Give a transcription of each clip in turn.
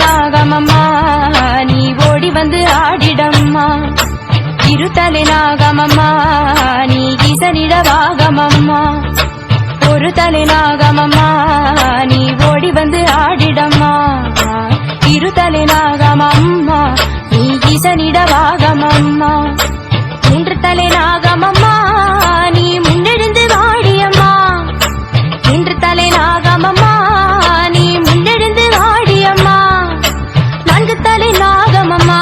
நாகமம்மா நீ ஓடி வந்து ஆடிடம்மா. இருத்தலை நாகமம்மா நீ ஈசனிடவாகமம்மா. ஒரு தலை நாகமம்மா நீ ஓடி வந்து ஆடிடம்மா. இருத்தலை நாகமம்மா நீ ஈசனிடவாகமம்மா. மூன்று தலை நாகமம்மா நீ முன்னெழுந்து வாடியம்மா. மூன்று தலை நாகமம்மா நீ முன்னெழுந்து வாடியம்மா. நான்கு தலை நாகமம்மா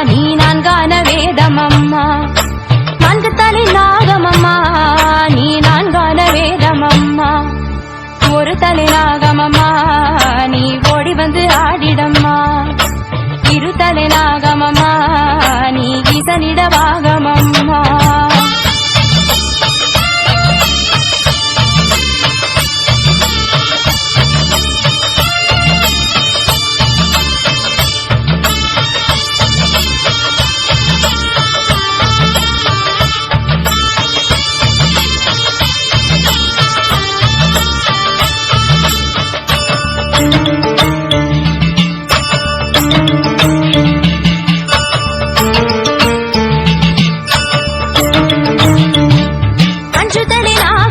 நீ நான்கான வேதமம்மா. நான்கு தலை நாகமம்மா நீ நான்கான வேதமம்மா. ஒரு தலை நாகமம்மா நீ ஓடி வந்து ஆடிடம்மா. இரு தலை நாகமம்மா நீ ஈசனிடவாகமம்மா. அஞ்சு தலை நாக